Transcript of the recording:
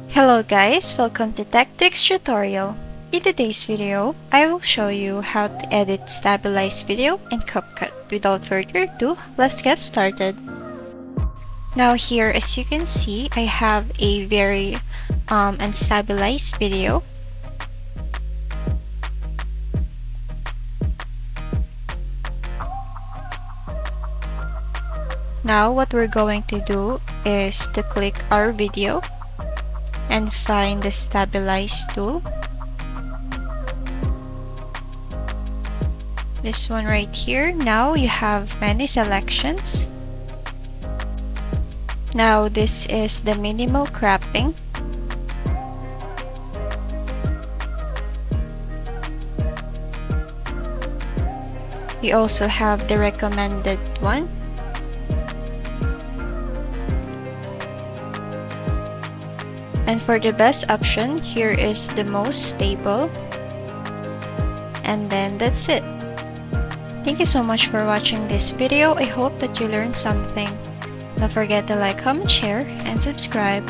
Hello guys, welcome to Tech Tricks tutorial. In today's video, I will show you how to edit stabilized video in Capcut. Without further ado, let's get started. Now here, as you can see, I have a very unstabilized video. Now what we're going to do is to click our video and find the stabilize tool. This one right here. Now you have many selections. Now this is the minimal cropping. We also have the recommended one. And for the best option, here is the most stable. And then that's it. Thank you so much for watching this video. I hope that you learned something. Don't forget to like, comment, share, and subscribe.